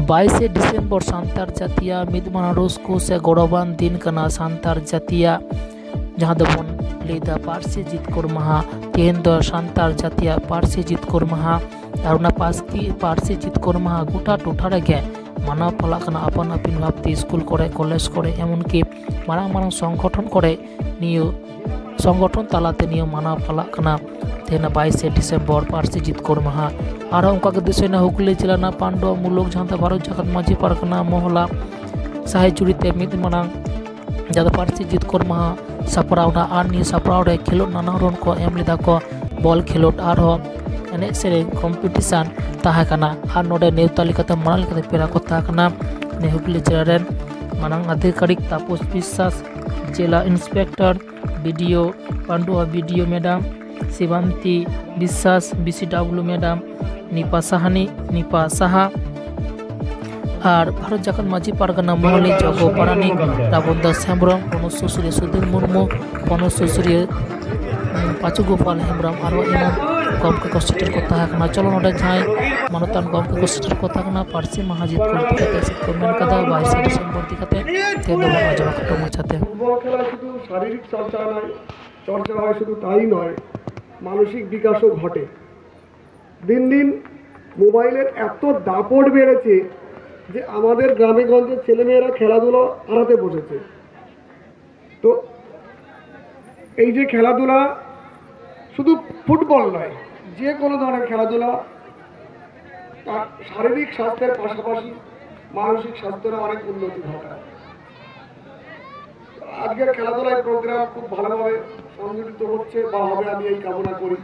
22 December सानतार जातिया मिदमाना रस्को से गौरवान दिन कना सानतार जातिया जहाँ दोबन लेदा पार्सी जितकर माहा तेहन दो सानतार जातिया पार्सी जितकर माहा और ना पार्सी जितकर माहा गोटा टोठा रेगे माना पाला कना अपन आपिन भाबते स्कूल करे कलेज करे एमनकि मारांग मारांग संगठन करे नियो संगठन तालाते नियो माना पाला कना तेना 22 डिसेम्बर पार्सी जितकर माहा और उनका दिसना हुगली जिला पांडव मुलुक जहाँ भारत जाकत माझी पारगाना मोहला साहे जुड़ीते मिद मानांग जहाँ पार्सी जितकर माहा सापड़ावना और निये सापड़ाव रे खेलोड नाना रन को एम लेदा को बल खेलोड और एने सेरें कम्पिटिशन ताहाकाना और नोडे नेवता लेकाते माना लेकाते पेरा को ताहाकाना ने हुगली जिला रेन मानांग अधिकारिक तापस विश्वास जिला inspector BDO Pandua BDO madam Shivanti Biswas BCW madam Nipah Saha और भारत जाकत माझी पारगाना महली जगो पारानिक राबन दास हेम्ब्रम पनस सुसुरिया सुधीर मुर्मू पनस सुसुरिया पाचु गोपाल हेम्ब्रम और इमान गमके को सेटेल को ताहाकना चलो नोडे जहां मानतान गमके को सेटेल को ताहाकना पार्सी महाजित को दिखाते से कमेंट कदा 22 डिसेम्बर दिखाते ते दो आजमा खत्म मचाते फुटबल खेला शुधु शारीरिक चर्चा नय चर्चा হয় শুধু তাই নয় মানসিক বিকাশও ঘটে দিন দিন মোবাইলের এত দাপট বেড়েছে যে আমাদের গ্রামে গঞ্জের ছেলেমেয়েরা খেলাধুলা হারাতে বসেছে তো এই যে খেলাধুলা শুধু ফুটবল নয় যে কোনো ধরনের খেলাধুলা তার শারীরিক স্বাস্থ্যের পাশাপাশি মানসিক স্বাস্থ্যের অনেক উন্নতি ঘটায় আজকের খেলাধুলার প্রোগ্রাম খুব ভালোভাবে সংগঠিত হচ্ছে বা হবে আমি এই কামনা করি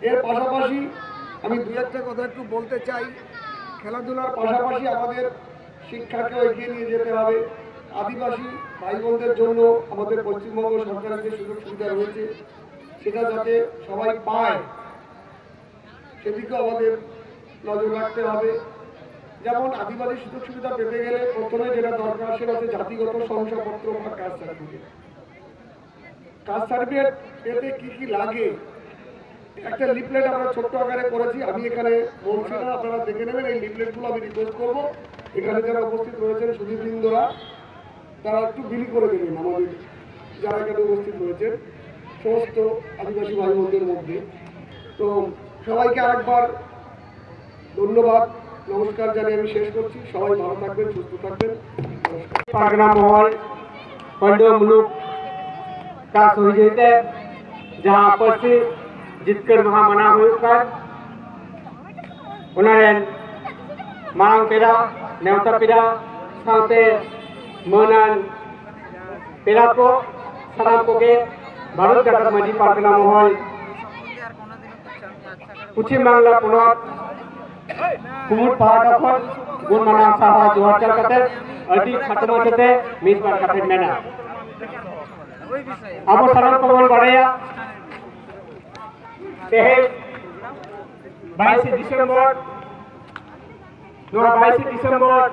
এর পাশাপাশি আমি দুই একটা কথা একটু বলতে চাই খেলাধুলার পাশাপাশি আমাদের শিক্ষাকে এগিয়ে নিয়ে যেতে হবে আদিবাসী ভাই বোনদের জন্য আমাদের পশ্চিমবঙ্গ সরকারের যে সুযোগ সুবিধা রয়েছে সেটা যাতে সবাই পায় সেদিকে আমাদের নজর রাখতে হবে যেমন আদিবাসী সুযোগ সুবিধা পেতে গেলে প্রথমে যেটা দরকার সেটা হচ্ছে জাতিগত শংসাপত্র বা কাস্ট সার্টিফিকেট পেতে কি লাগে একটা লিফলেট আমরা ছোট্ট আকারে করেছি আমি এখানে বলছি না আপনারা দেখে নেবেন এই লিফলেটগুলো আমি রিকোয়েস্ট করবো এখানে যারা উপস্থিত রয়েছেন সুধীবৃন্দরা তারা একটু বিলি করে দেবেন আমাদের যারা এখানে উপস্থিত রয়েছেন সমস্ত আদিবাসী ভাই বোনদের মধ্যে তো সবাইকে আরেকবার ধন্যবাদ নমস্কার জানিয়ে আমি শেষ করছি সবাই ভালো থাকবেন সুস্থ থাকবেন पारगना महल पांडव मुलुक का सोहिते जहाँ पर्सी जितकर महा मना होकर उन्हें मांग पेरा नेवता पेरा साथे मनन पेरा को साराम को के भारत जाकत माझी पारगना महल पश्चिम बांगला पुनः कुमुद पहाड़ खन गुण माना साहा जोहार चल कते अति खत्म कते मिस बार कते मेना अब सरल कमल बड़या तेहे 22 डिसेम्बर 22 डिसेम्बर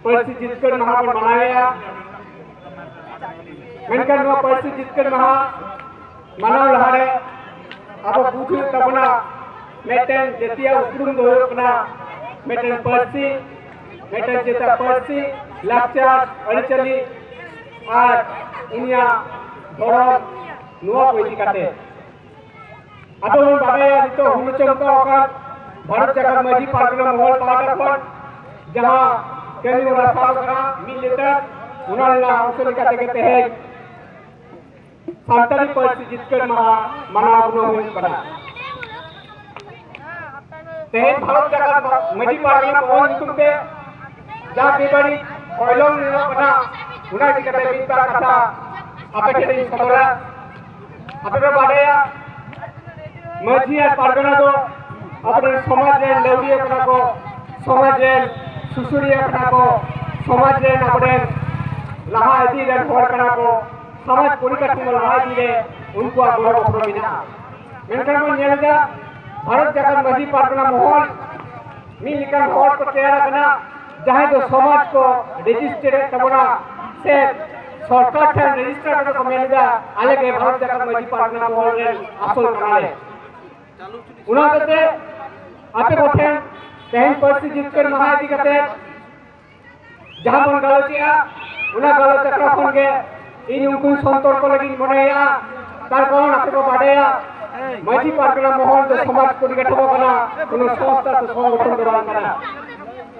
पर्सी जितकर महा पर मनाया मेनकन नो पर्सी जितकर महा मनाव लहारे अब बुझु तबना मेटन जतिया उपरुम दो कना मेटन पर्सी मेटन जेता पर्सी लाचार अरिचली और इनिया धरम नुआ कोई काटे अतो हम बाबे नितो हुनुचंका ओका भारत जाकत माझी पारगना महल पाटा पर जहां केनी ओरा सालकरा मिलेता उनाला औसले काटे कहते हैं सांताली पर्सी जितकर महा मनावनो होई करा तेहन भारत जाकत माझी पारगना महल तुमते जा बेबाड़ी ओइलों निनो कना उना की कते बिता कथा आपे केनी सबरा आपे बाडेया माझी और पारगना दो अपने समाज रे लेवड़िया कना को समाज रे सुसुरिया कना को समाज रे अपने लहा इदी रे होर कना को समाज परिकाठी लहा इदी रे उनको गौरव प्रमिना मेनकन को नेलगा भारत जाकत माझी पारगना महल मिलकन होर को तेरा कना जहां तो समाज को रजिस्टर तबना से सरकार ठन रजिस्टर को मेलगा अलगे भारत जाकत माझी पारगना महल रे आसल कनाले उनाते आपे बठेन तेहन पार्सी जितकर महा इदी कते जहां बन गलोचिया उना गलोच अकरा खन के इन उनको संतोर को लगी मनेया तार कारण आपे को बाडेया माझी पारगना महल जो समाज को निकटबो कना कोनो संस्था तो संगठन दरबार कना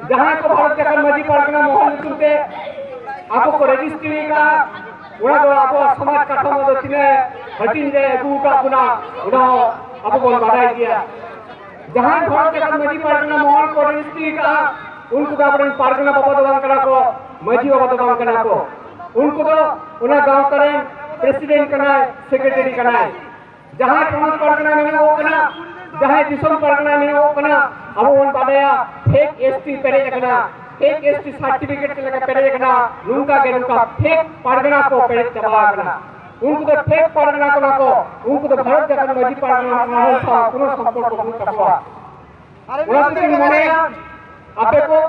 जहां को भारत जगह माझी पारगना महल तुते आपको को रजिस्ट्री का उना दो आपो समाज काठमो दो तिने हटिन जे अगु का पुना उना आपको बोल बाडाई दिया जहां भारत जगह माझी पारगना महल को रजिस्ट्री का उनको का अपन पारगना बाबा दबान कना को माझी बाबा दबान कना को उनको तो उना गांव करें प्रेसिडेंट कना सेक्रेटरी कना जहां कौन पारगना में वो कना जहां दिसम पारगना में वो कना अब उन बाडया फेक एसटी पेरे कना फेक एसटी सर्टिफिकेट के लगा पेरे कना नुका के नुका फेक पारगना को पेरे चबा कना उनको तो फेक पारगना को उनको तो भारत जगह माझी पारगना महल सा कोनो संपर्क को कटवा उना तो मने आपे को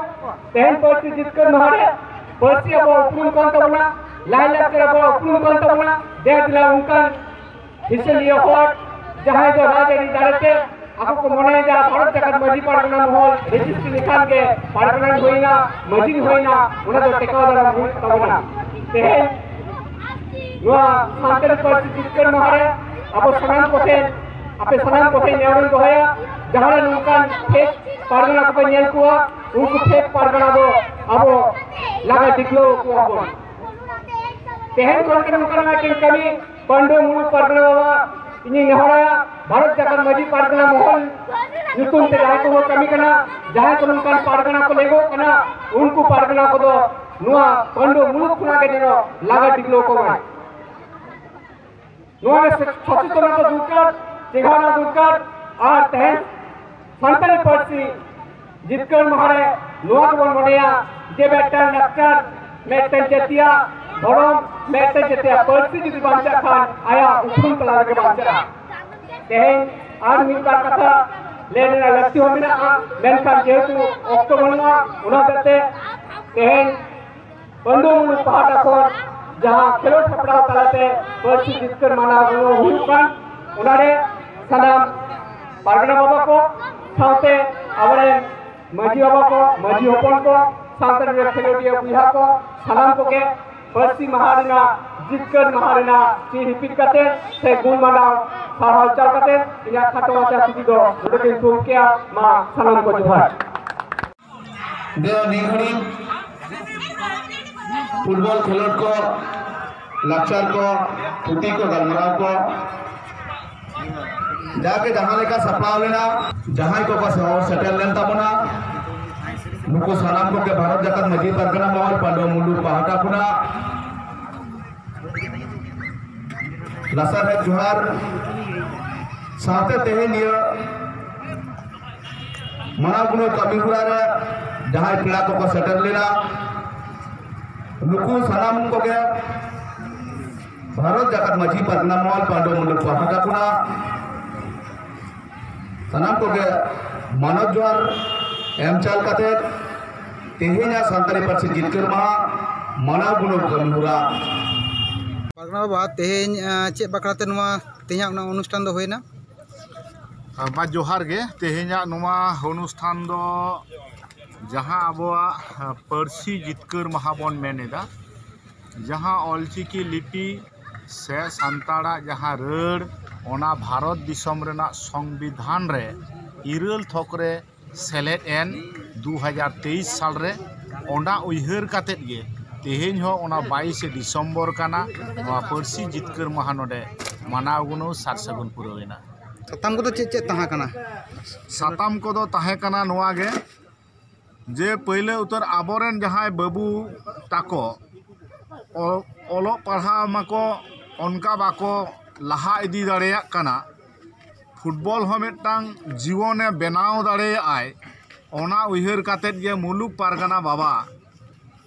तेहन पार्सी जितकर महारे पार्सी अब उपरुम कौन तबना लाइन कर अब उपरुम कौन तबना दे दिला उनका हिस्से लिए हट जहां जो राजरी दारते आपको मने जा भारत जगत माझी पारगना महल रजिस्ट्री निकाल के पारगना होइना माझी होइना उना तो टेकादार भूल तबना तेहन नुआ सांतर पार्सी जितकर महारे अब सनाम कोते आपे सनाम कोते नेवरन दोया जहां नुका फेक पारगना को पेन को उनको फेक पारगना दो अब लगा दिखलो को अब तेहन कोन के नुका के कमी पंडो मूल पारगना बाबा इनी नहरा भारत जगत माझी पारगना महल नितुम ते जहां को कमी कना जहां को नुका पारगना को लेगो कना उनको पारगना को दो नुआ पंडो मूल खुना के दिनो लगा दिखलो को नुआ सचेतन तो दुकर चिघाना दुकर और तेहन संतरी पार्सी जितकर महारे नुआ को मनेया जे बेटा नक्कर मेटन जतिया धरम मेटन जतिया पार्सी जुदी बांचा खान आया उपरुम कला के बांचा तेहन आर मिलता कथा लेना लगती हो मिना मेनखान जेतु अक्टोबर उना दते तेहन पंडो मुनु पहाटा को जहां खेलो ठपड़ा तलाते पार्सी जितकर माना हुकान उनारे सलाम पारगना बाबा को साथे आवरे माझी बाबा को माझी होपन को सांतर रे खेलोडिया बुहा को सलाम को के पार्सी महारिना जितकर महारिना ची रिपीट करते से गुण माना साहाल चल करते इना खाटो आचा सुदी दो उडके सुकिया मा सलाम को जोहार देव निघड़ी फुटबॉल खेलोट को लाचार को फुटी को गलमराव को जाके जहां लेका सपलाव लेना जहां को पास और सेटल लेन तबना नुको सलाम को के भारत जगत माझी पारगना महल पांडो मुलु पहाटा खुना लसर है जोहार साथे तेहनिया मना गुनो कमी हुआ रे जहां पिला को सेटल लेना नुको सलाम को के भारत जगत माझी पारगना महल पांडो मुलु पहाटा खुना सनाम को के मानव जोहार एम चाल कते तेहेना सांतारी पार्सी जितकर महा मानव गुनो कमी हुरा पारगना बाबा तेहेन चे बकराते नुआ तेहेना उना अनुष्ठान दो होइना मा जोहार गे तेहेना नुआ अनुष्ठान दो जहां अबोआ पार्सी जितकर महा बन मेनेदा जहां ऑलचिकी लिपि से सांताड़ा जहां रड़ ओना भारत दिसम रेना संविधान रे इरल थक रे सेलेद एन 2023 साल रे ओना उइहर कातेत गे तेहेन हो ओना 22 दिसंबर काना नवा पार्सी जितकर महा नोडे मानाव गुनो सार सगुन पुरवेना सताम को तो चे तहा कना साताम को दो ताहे कना नवा गे जे पहले उतर आबोरेन जहां बाबू ताको ओलो पढ़ा माको उनका बाको लहा इदी दाड़ेया कना फुटबॉल हो मिदटांग जीवने बनाव दाड़ेयाय ओना उइहर कातेत गे मुलुग पारगना बाबा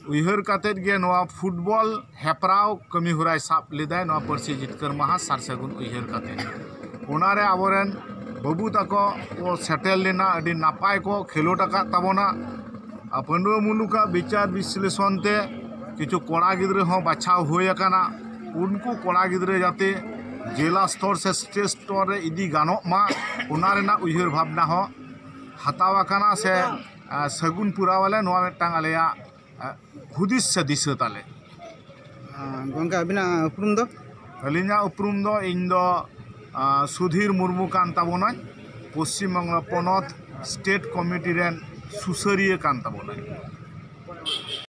उइहर कातेत गे नवा फुटबॉल हेपराव कमी हुराय साब लेदाय नवा पार्सी जितकर महा सारसगुन उइहर कातेत ओनारे आबोरेन बाबू ताको को सेटेल लेना अडी नापाय को खेलोट आका ताबोना पांडुआ मुलुका विचार विश्लेषण ते किछु कोड़ा गिद्रे हो बाछाव होय आकाना उनको कोड़ा गिद्रे जाते जिला स्तर से स्टेट स्तर रे इदी गानो मा उना रेना उइहर भावना हो हतावा काना से सगुन पुरावाले नोआ मिदटांग आलेया हुदिस से दिशा ताले गंगा अबिना उपरुम दो अलिंगा उपरुम दो इन दो सुधीर मुर्मू कान ताबोनाय Paschim Banga पोनत state committee rain सुसरिये कान ताबोनाय।